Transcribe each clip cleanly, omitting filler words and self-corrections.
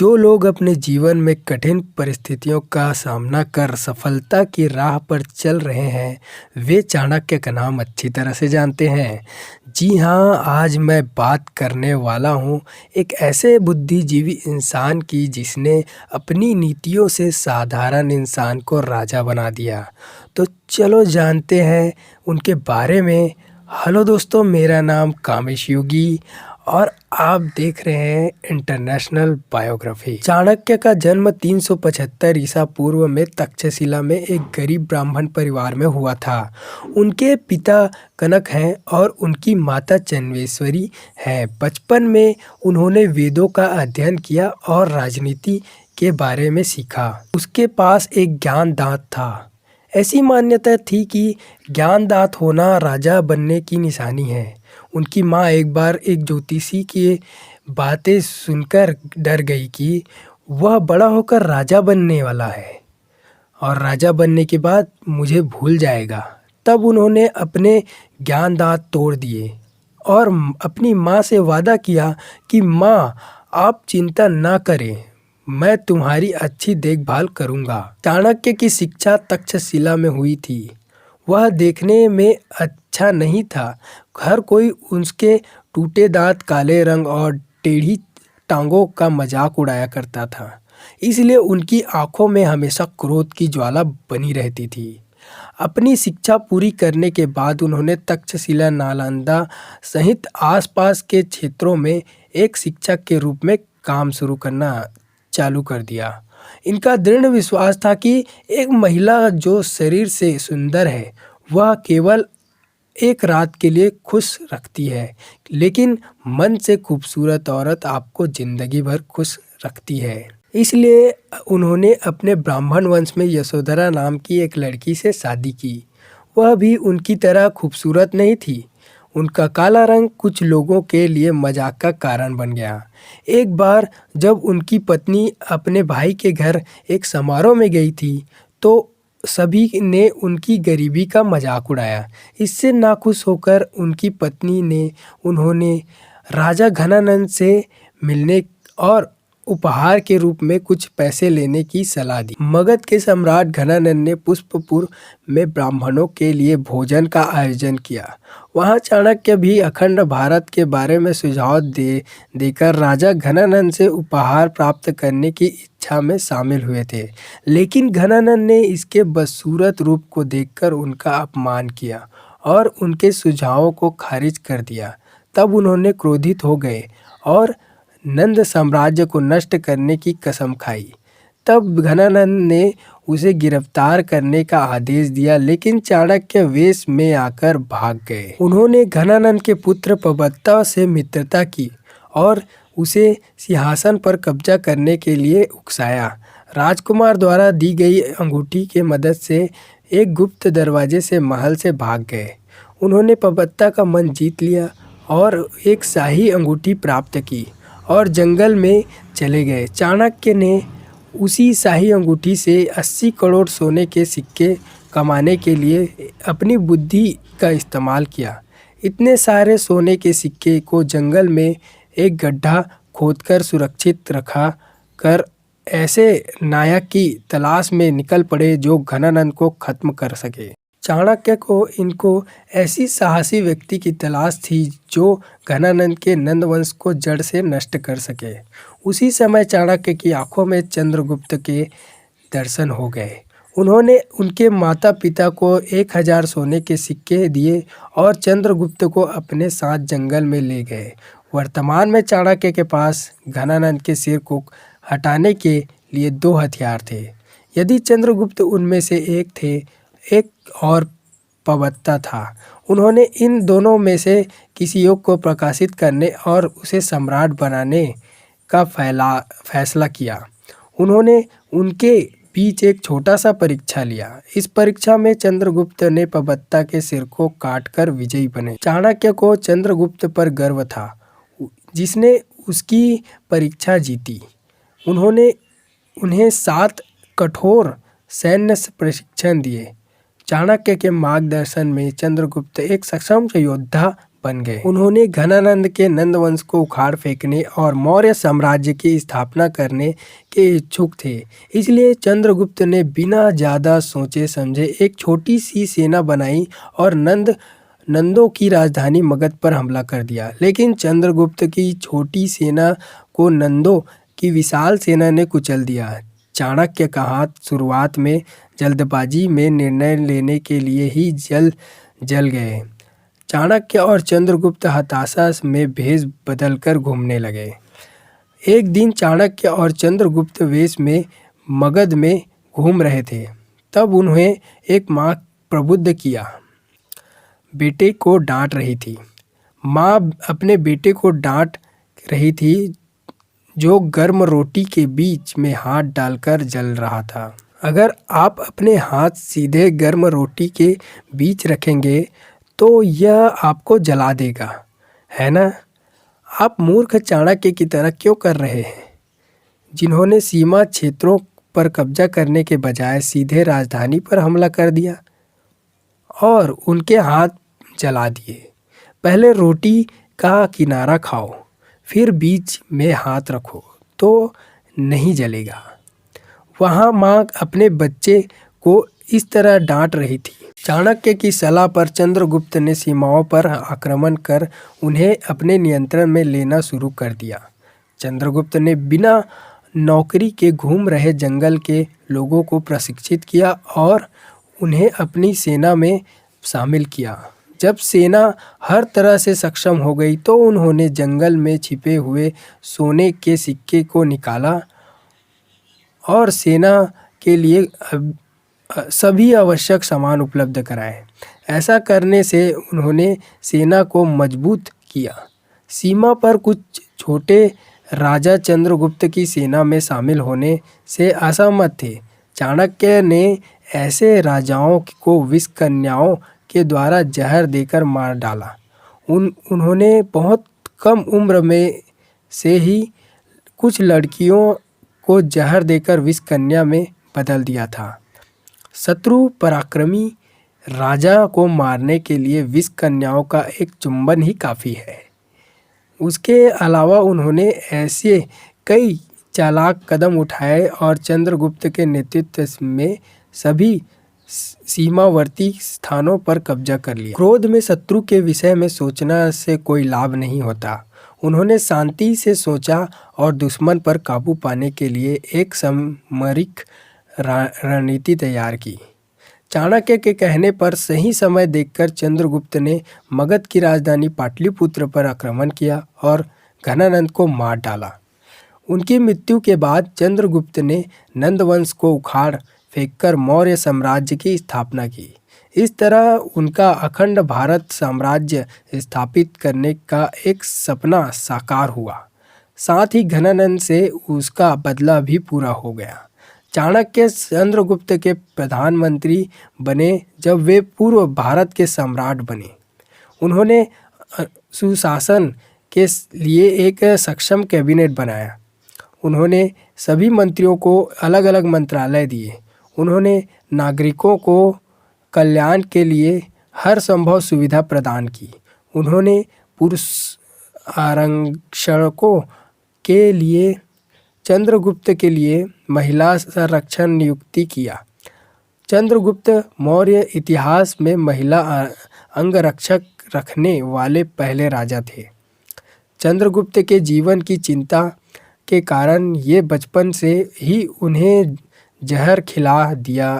जो लोग अपने जीवन में कठिन परिस्थितियों का सामना कर सफलता की राह पर चल रहे हैं, वे चाणक्य का नाम अच्छी तरह से जानते हैं। जी हाँ, आज मैं बात करने वाला हूँ एक ऐसे बुद्धिजीवी इंसान की जिसने अपनी नीतियों से साधारण इंसान को राजा बना दिया। तो चलो जानते हैं उनके बारे में। हेलो दोस्तों, मेरा नाम कामेश योगी और आप देख रहे हैं इंटरनेशनल बायोग्राफी। चाणक्य का जन्म 375 ईसा पूर्व में तक्षशिला में एक गरीब ब्राह्मण परिवार में हुआ था। उनके पिता कनक हैं और उनकी माता चन्वेश्वरी हैं। बचपन में उन्होंने वेदों का अध्ययन किया और राजनीति के बारे में सीखा। उसके पास एक ज्ञान दांत था। ऐसी मान्यता थी कि ज्ञान दांत होना राजा बनने की निशानी है। उनकी माँ एक बार एक ज्योतिषी की बातें सुनकर डर गई कि वह बड़ा होकर राजा बनने वाला है और राजा बनने के बाद मुझे भूल जाएगा। तब उन्होंने अपने ज्ञान दांत तोड़ दिए और अपनी माँ से वादा किया कि माँ, आप चिंता ना करें, मैं तुम्हारी अच्छी देखभाल करूँगा। चाणक्य की शिक्षा तक्षशिला में हुई थी। वह देखने में अच्छा नहीं था। हर कोई उसके टूटे दांत, काले रंग और टेढ़ी टांगों का मजाक उड़ाया करता था। इसलिए उनकी आंखों में हमेशा क्रोध की ज्वाला बनी रहती थी। अपनी शिक्षा पूरी करने के बाद उन्होंने तक्षशिला, नालंदा सहित आसपास के क्षेत्रों में एक शिक्षक के रूप में काम शुरू करना चालू कर दिया। इनका दृढ़ विश्वास था कि एक महिला जो शरीर से सुंदर है वह केवल एक रात के लिए खुश रखती है, लेकिन मन से खूबसूरत औरत आपको जिंदगी भर खुश रखती है। इसलिए उन्होंने अपने ब्राह्मण वंश में यशोधरा नाम की एक लड़की से शादी की। वह भी उनकी तरह खूबसूरत नहीं थी। उनका काला रंग कुछ लोगों के लिए मजाक का कारण बन गया। एक बार जब उनकी पत्नी अपने भाई के घर एक समारोह में गई थी तो सभी ने उनकी गरीबी का मजाक उड़ाया। इससे नाखुश होकर उनकी पत्नी ने उन्होंने राजा घनानंद से मिलने और उपहार के रूप में कुछ पैसे लेने की सलाह दी। मगध के सम्राट घनानंद ने पुष्पपुर में ब्राह्मणों के लिए भोजन का आयोजन किया। वहां चाणक्य भी अखंड भारत के बारे में सुझाव देकर राजा घनानंद से उपहार प्राप्त करने की इच्छा में शामिल हुए थे, लेकिन घनानंद ने इसके बदसूरत रूप को देखकर उनका अपमान किया और उनके सुझावों को खारिज कर दिया। तब उन्होंने क्रोधित हो गए और नंद साम्राज्य को नष्ट करने की कसम खाई। तब घनानंद ने उसे गिरफ्तार करने का आदेश दिया, लेकिन चाणक्य वेश में आकर भाग गए। उन्होंने घनानंद के पुत्र पवत्ता से मित्रता की और उसे सिंहासन पर कब्जा करने के लिए उकसाया। राजकुमार द्वारा दी गई अंगूठी के मदद से एक गुप्त दरवाजे से महल से भाग गए। उन्होंने पवत्ता का मन जीत लिया और एक शाही अंगूठी प्राप्त की और जंगल में चले गए। चाणक्य ने उसी शाही अंगूठी से 80 करोड़ सोने के सिक्के कमाने के लिए अपनी बुद्धि का इस्तेमाल किया। इतने सारे सोने के सिक्के को जंगल में एक गड्ढा खोदकर सुरक्षित रखा कर ऐसे नायक की तलाश में निकल पड़े जो घनानंद को खत्म कर सके। चाणक्य को इनको ऐसी साहसी व्यक्ति की तलाश थी जो घनानंद के नंदवंश को जड़ से नष्ट कर सके। उसी समय चाणक्य की आंखों में चंद्रगुप्त के दर्शन हो गए। उन्होंने उनके माता पिता को 1000 सोने के सिक्के दिए और चंद्रगुप्त को अपने साथ जंगल में ले गए। वर्तमान में चाणक्य के पास घनानंद के सिर को हटाने के लिए 2 हथियार थे। यदि चंद्रगुप्त उनमें से एक थे, एक और पवत्ता था। उन्होंने इन दोनों में से किसी एक को प्रकाशित करने और उसे सम्राट बनाने का फैसला किया। उन्होंने उनके बीच एक छोटा सा परीक्षा लिया। इस परीक्षा में चंद्रगुप्त ने पवत्ता के सिर को काटकर विजयी बने। चाणक्य को चंद्रगुप्त पर गर्व था जिसने उसकी परीक्षा जीती। उन्होंने उन्हें 7 कठोर सैन्य प्रशिक्षण दिए। चाणक्य के मार्गदर्शन में चंद्रगुप्त एक सक्षम योद्धा बन गए। उन्होंने घनानंद के नंदवंश को उखाड़ फेंकने और मौर्य साम्राज्य की स्थापना करने के इच्छुक थे। इसलिए चंद्रगुप्त ने बिना ज़्यादा सोचे समझे एक छोटी सी सेना बनाई और नंदों की राजधानी मगध पर हमला कर दिया। लेकिन चंद्रगुप्त की छोटी सेना को नंदों की विशाल सेना ने कुचल दिया। चाणक्य का हाथ शुरुआत में जल्दबाजी में निर्णय लेने के लिए ही जल गए। चाणक्य और चंद्रगुप्त हताशा में भेष बदलकर घूमने लगे। एक दिन चाणक्य और चंद्रगुप्त वेश में मगध में घूम रहे थे। तब उन्हें एक माँ प्रबुद्ध किया बेटे को डांट रही थी। माँ अपने बेटे को डांट रही थी जो गर्म रोटी के बीच में हाथ डालकर जल रहा था। अगर आप अपने हाथ सीधे गर्म रोटी के बीच रखेंगे तो यह आपको जला देगा, है ना? आप मूर्ख चाणक्य की तरह क्यों कर रहे हैं, जिन्होंने सीमा क्षेत्रों पर कब्जा करने के बजाय सीधे राजधानी पर हमला कर दिया और उनके हाथ जला दिए। पहले रोटी का किनारा खाओ, फिर बीच में हाथ रखो तो नहीं जलेगा। वहाँ माँ अपने बच्चे को इस तरह डांट रही थी। चाणक्य की सलाह पर चंद्रगुप्त ने सीमाओं पर आक्रमण कर उन्हें अपने नियंत्रण में लेना शुरू कर दिया। चंद्रगुप्त ने बिना नौकरी के घूम रहे जंगल के लोगों को प्रशिक्षित किया और उन्हें अपनी सेना में शामिल किया। जब सेना हर तरह से सक्षम हो गई तो उन्होंने जंगल में छिपे हुए सोने के सिक्के को निकाला और सेना के लिए सभी आवश्यक सामान उपलब्ध कराए। ऐसा करने से उन्होंने सेना को मजबूत किया। सीमा पर कुछ छोटे राजा चंद्रगुप्त की सेना में शामिल होने से असहमत थे। चाणक्य ने ऐसे राजाओं को विष कन्याओं के द्वारा जहर देकर मार डाला। उन्होंने बहुत कम उम्र में से ही कुछ लड़कियों को जहर देकर विष कन्या में बदल दिया था। शत्रु पराक्रमी राजा को मारने के लिए विष कन्याओं का एक चुंबन ही काफ़ी है। उसके अलावा उन्होंने ऐसे कई चालाक कदम उठाए और चंद्रगुप्त के नेतृत्व में सभी सीमावर्ती स्थानों पर कब्जा कर लिया। क्रोध में शत्रु के विषय में सोचना से कोई लाभ नहीं होता। उन्होंने शांति से सोचा और दुश्मन पर काबू पाने के लिए एक सामरिक रणनीति तैयार की। चाणक्य के कहने पर सही समय देखकर चंद्रगुप्त ने मगध की राजधानी पाटलिपुत्र पर आक्रमण किया और घनानंद को मार डाला। उनकी मृत्यु के बाद चंद्रगुप्त ने नंदवंश को उखाड़ फेंककर मौर्य साम्राज्य की स्थापना की। इस तरह उनका अखंड भारत साम्राज्य स्थापित करने का एक सपना साकार हुआ। साथ ही घनानंद से उसका बदला भी पूरा हो गया। चाणक्य चंद्रगुप्त के प्रधानमंत्री बने जब वे पूर्व भारत के सम्राट बने। उन्होंने सुशासन के लिए एक सक्षम कैबिनेट बनाया। उन्होंने सभी मंत्रियों को अलग अलग मंत्रालय दिए। उन्होंने नागरिकों को कल्याण के लिए हर संभव सुविधा प्रदान की। उन्होंने पुरुष आरक्षकों के लिए चंद्रगुप्त के लिए महिला संरक्षण नियुक्ति किया। चंद्रगुप्त मौर्य इतिहास में महिला अंगरक्षक रखने वाले पहले राजा थे। चंद्रगुप्त के जीवन की चिंता के कारण ये बचपन से ही उन्हें जहर खिला दिया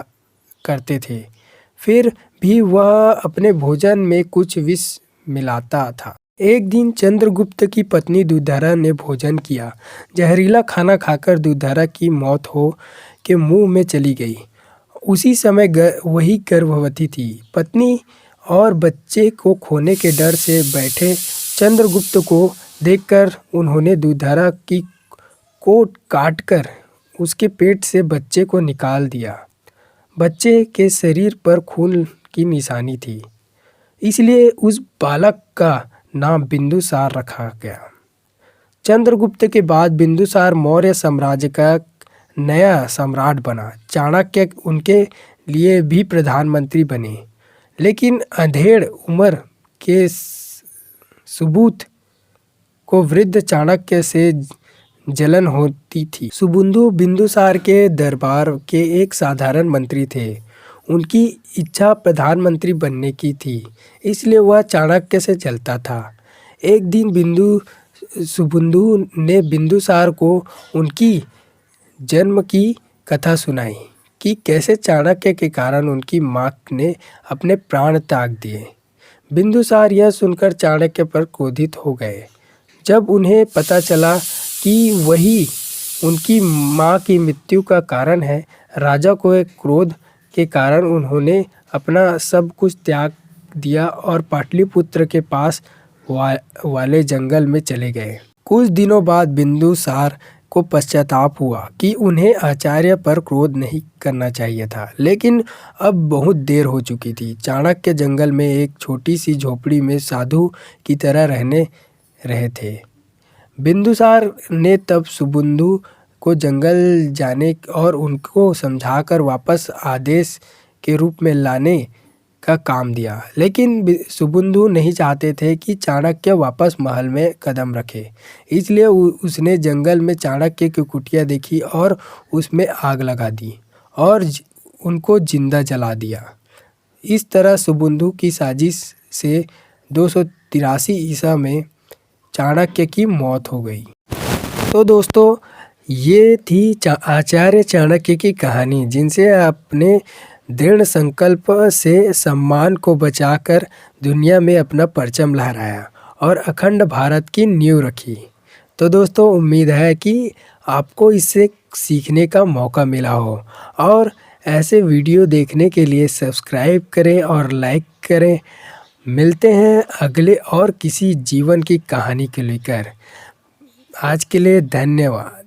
करते थे। फिर भी वह अपने भोजन में कुछ विष मिलाता था। एक दिन चंद्रगुप्त की पत्नी दुर्धरा ने भोजन किया। जहरीला खाना खाकर दुर्धरा की मौत हो के मुंह में चली गई। उसी समय वही गर्भवती थी। पत्नी और बच्चे को खोने के डर से बैठे चंद्रगुप्त को देखकर उन्होंने दुर्धरा की कोट काटकर उसके पेट से बच्चे को निकाल दिया। बच्चे के शरीर पर खून की निशानी थी, इसलिए उस बालक का नाम बिंदुसार रखा गया। चंद्रगुप्त के बाद बिंदुसार मौर्य साम्राज्य का नया सम्राट बना। चाणक्य उनके लिए भी प्रधानमंत्री बने, लेकिन अधेड़ उम्र के सुबूत को वृद्ध चाणक्य से जलन होती थी। सुबुंधु बिंदुसार के दरबार के एक साधारण मंत्री थे। उनकी इच्छा प्रधानमंत्री बनने की थी, इसलिए वह चाणक्य से जलता था। एक दिन सुबुंधु ने बिंदुसार को उनकी जन्म की कथा सुनाई कि कैसे चाणक्य के कारण उनकी माँ ने अपने प्राण त्याग दिए। बिंदुसार यह सुनकर चाणक्य पर क्रोधित हो गए। जब उन्हें पता चला कि वही उनकी माँ की मृत्यु का कारण है, राजा को एक क्रोध के कारण उन्होंने अपना सब कुछ त्याग दिया और पाटलिपुत्र के पास वाले जंगल में चले गए। कुछ दिनों बाद बिंदुसार को पश्चाताप हुआ कि उन्हें आचार्य पर क्रोध नहीं करना चाहिए था, लेकिन अब बहुत देर हो चुकी थी। चाणक्य जंगल में एक छोटी सी झोपड़ी में साधु की तरह रहे थे। बिंदुसार ने तब सुबुंधु को जंगल जाने और उनको समझाकर वापस आदेश के रूप में लाने का काम दिया, लेकिन सुबुंधु नहीं चाहते थे कि चाणक्य वापस महल में कदम रखे। इसलिए उसने जंगल में चाणक्य की कुटिया देखी और उसमें आग लगा दी और उनको जिंदा जला दिया। इस तरह सुबुंधु की साजिश से 283 ईसा में चाणक्य की मौत हो गई। तो दोस्तों, ये थी आचार्य चाणक्य की कहानी, जिनसे अपने दृढ़ संकल्प से सम्मान को बचाकर दुनिया में अपना परचम लहराया और अखंड भारत की नींव रखी। तो दोस्तों, उम्मीद है कि आपको इससे सीखने का मौका मिला हो, और ऐसे वीडियो देखने के लिए सब्सक्राइब करें और लाइक करें। मिलते हैं अगले और किसी जीवन की कहानी के लेकर। आज के लिए धन्यवाद।